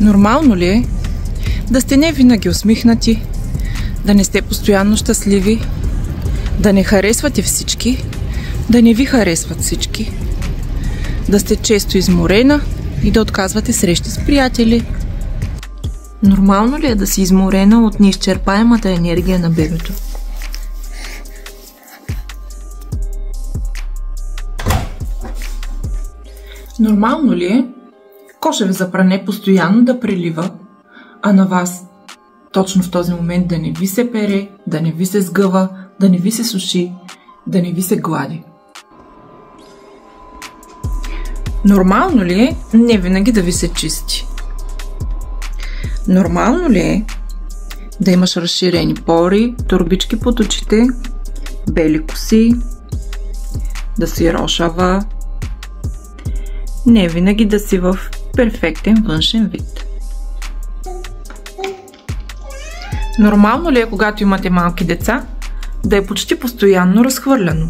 Нормално ли е да сте не винаги усмихнати, да не сте постоянно щастливи, да не харесвате всички, да не ви харесват всички, да сте често изморена и да отказвате срещи с приятели? Нормално ли е да си изморена от неизчерпаемата енергия на бебето? Нормално ли е кошев за пране постоянно да прелива, а на вас точно в този момент да не ви се пере, да не ви се сгъва, да не ви се суши, да не ви се глади? Нормално ли е не винаги да ви се чисти? Нормално ли е да имаш разширени пори, торбички под очите, бели коси, да си рошава, не винаги да си в перфектен външен вид? Нормално ли е, когато имате малки деца, да е почти постоянно разхвърляно?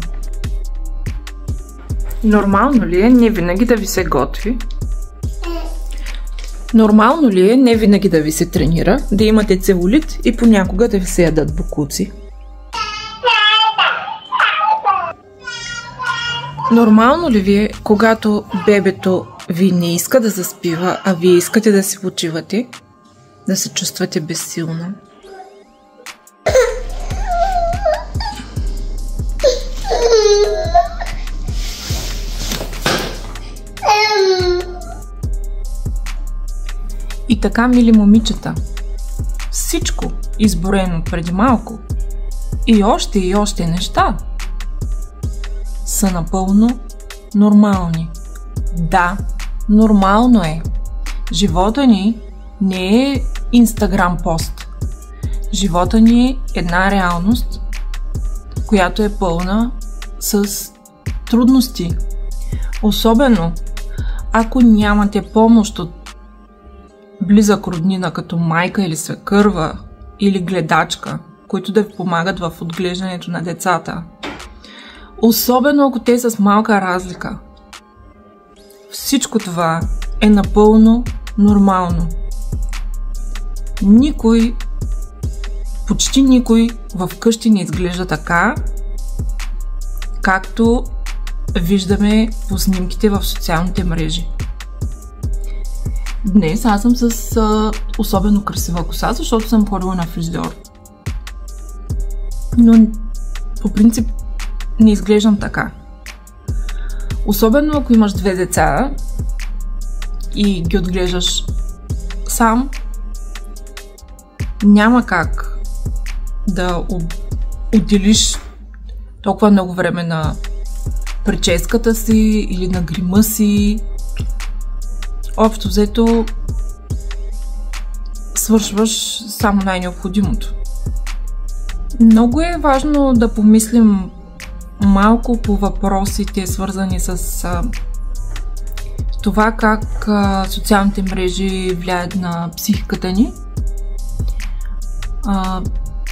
Нормално ли е не винаги да ви се готви? Нормално ли е не винаги да ви се тренира, да имате целулит и понякога да ви се ядат бокуци? Нормално ли ви е, когато бебето ви не иска да заспива, а вие искате да си почивате, да се чувствате безсилна? И така, мили момичета, всичко изброено преди малко и още неща са напълно нормални. Да, нормално е. Живота ни не е Инстаграм пост. Живота ни е една реалност, която е пълна с трудности. Особено ако нямате помощ от близък роднина, като майка или свекърва или гледачка, които да ви помагат в отглеждането на децата. Особено ако те са с малка разлика. Всичко това е напълно нормално. Почти никой в къщи не изглежда така, както виждаме по снимките в социалните мрежи. Днес аз съм с особено красива коса, защото съм ходила на фризьор. Но по принцип не изглеждам така. Особено ако имаш 2 деца и ги отглеждаш сам, няма как да отделиш толкова много време на прическата си или на грима си. Общо взето свършваш само най-необходимото. Много е важно да помислим малко по въпросите, свързани с това как социалните мрежи влияят на психиката ни.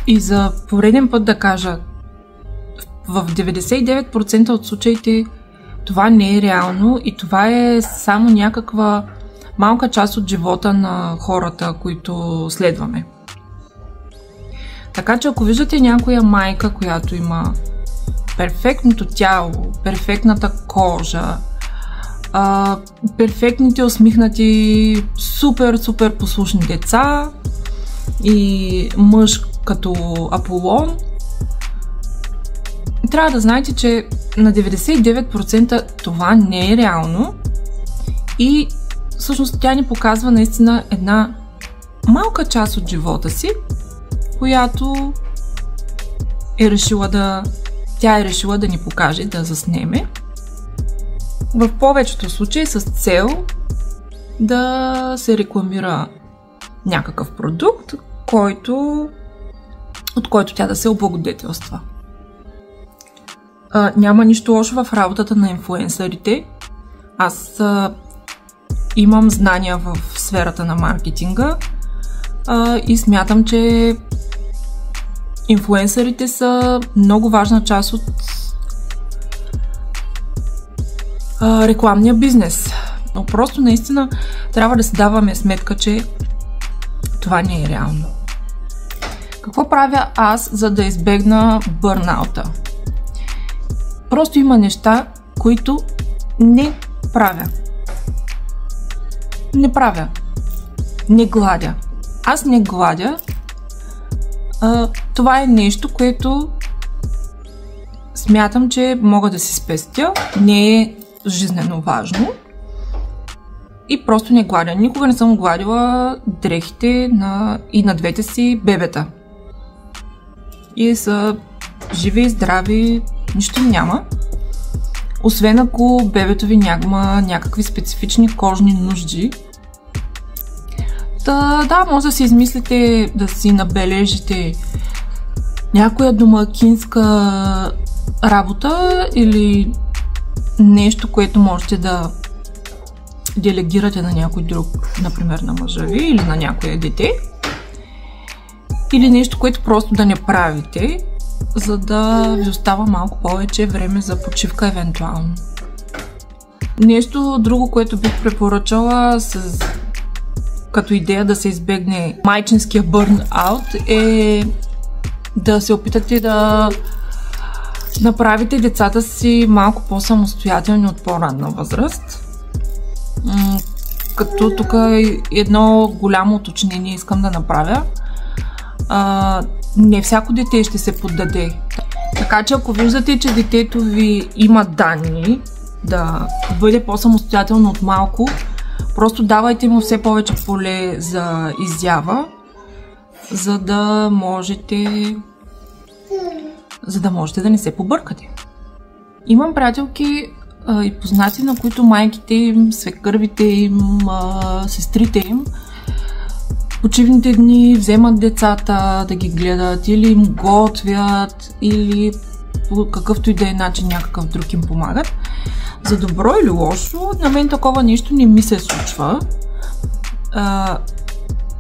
И за пореден път да кажа, в 99% от случаите това не е реално и това е само някаква малка част от живота на хората, които следваме. Така че ако виждате някоя майка, която има перфектното тяло, перфектната кожа, перфектните усмихнати, супер послушни деца и мъж като Аполон, трябва да знаете, че на 99% това не е реално и всъщност тя ни показва наистина една малка част от живота си, която тя е решила да ни покаже, да заснеме. В повечето случаи с цел да се рекламира някакъв продукт, от който тя да се облагодетелства. Няма нищо лошо в работата на инфлуенсърите. Аз имам знания в сферата на маркетинга и смятам, че инфлуенсърите са много важна част от рекламния бизнес. Но просто наистина трябва да си даваме сметка, че това не е реално. Какво правя аз, за да избегна бърнаута? Просто има неща, които не правя. Не правя. Не гладя. Аз не гладя. Това е нещо, което смятам, че мога да си спестя. Не е жизнено важно. И просто не гладя. Никога не съм гладила дрехите и на двете си бебета. И са живи и здрави, нищо няма. Освен ако бебето ви няма някакви специфични кожни нужди. Да, може да си измислите да си набележите някоя домакинска работа или нещо, което можете да делегирате на някой друг, например на мъжа ви или на някое дете. Или нещо, което просто да не правите, за да ви остава малко повече време за почивка евентуално. Нещо друго, което бих препоръчала като идея да се избегне майчинския бърнаут, е да се опитате да направите децата си малко по-самостоятелни от по-ранна възраст. Като тук едно голямо уточнение искам да направя. Не всяко дете ще се поддаде. Така че ако виждате, че детето ви има данни да бъде по-самостоятелно от малко, просто давайте му все повече поле за изява, за да можете да не се побъркате. Имам приятелки и познати, на които майките им, свекървите им, сестрите им почивните дни вземат децата да ги гледат или им готвят, или по какъвто и да е начин някакъв друг им помагат. За добро или лошо, на мен такова нещо не ми се случва.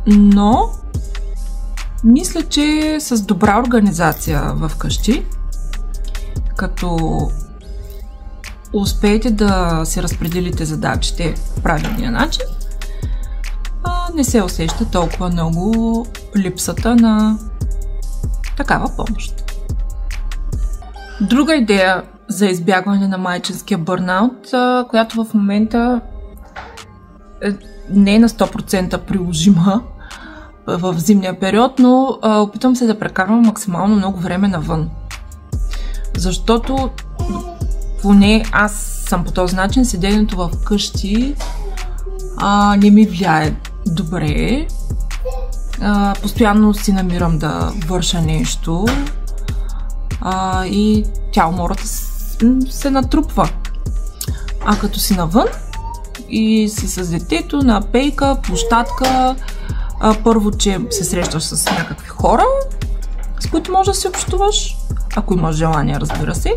Но мисля, че с добра организация в къщи, като успеете да се разпределите задачите по правилния начин, не се усеща толкова много липсата на такава помощ. Друга идея за избягване на майчинския бърнаут, която в момента не е на 100% приложима в зимния период, но опитвам се да прекарвам максимално много време навън. Защото поне аз съм по този начин, седенето в къщи не ми влияе добре. Постоянно си намирам да върша нещо и умората се натрупва. А като си навън и си с детето на пейка, площадка, първо, че се срещаш с някакви хора, с които можеш да си общуваш, ако имаш желание, разбира се.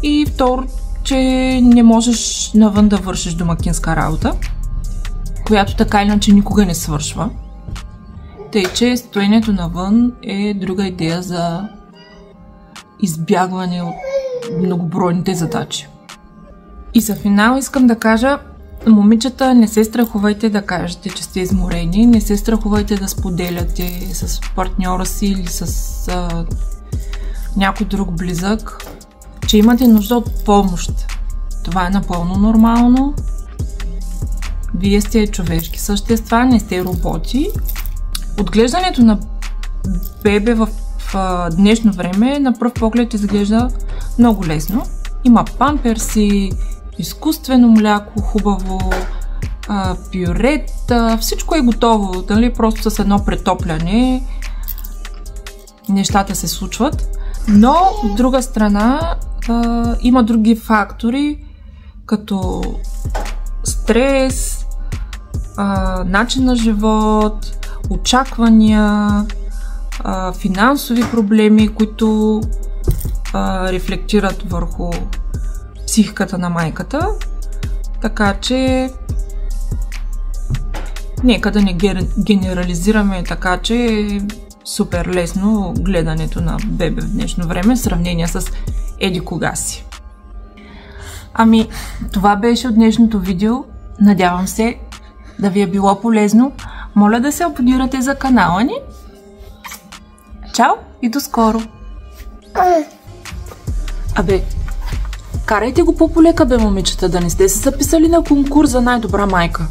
И второ, че не можеш навън да вършиш домакинска работа, която така или иначе никога не свършва. Тъй, че стоенето навън е друга идея за избягване от многобройните задачи. И за финал искам да кажа, момичета, не се страхувайте да кажете, че сте изморени, не се страхувайте да споделяте с партньора си или с някой друг близък, че имате нужда от помощ. Това е напълно нормално. Вие сте човешки същества, не сте роботи. Отглеждането на бебе в днешно време на пръв поглед изглежда много лесно. Има памперси, изкуствено мляко, хубаво, пюрета, всичко е готово, дали? Просто с едно претопляне нещата се случват. Но от друга страна има други фактори, като стрес, начин на живот, очаквания, финансови проблеми, които рефлектират върху психиката на майката. Така че нека да не генерализираме така, че е супер лесно гледането на бебе в днешно време в сравнение с еди кога си. Това беше от днешното видео. Надявам се да ви е било полезно, моля да се абонирате за канала ни. Чао и до скоро! Абе, карайте го по-полека, бе, момичета, да не сте се записали на конкурс за най-добра майка.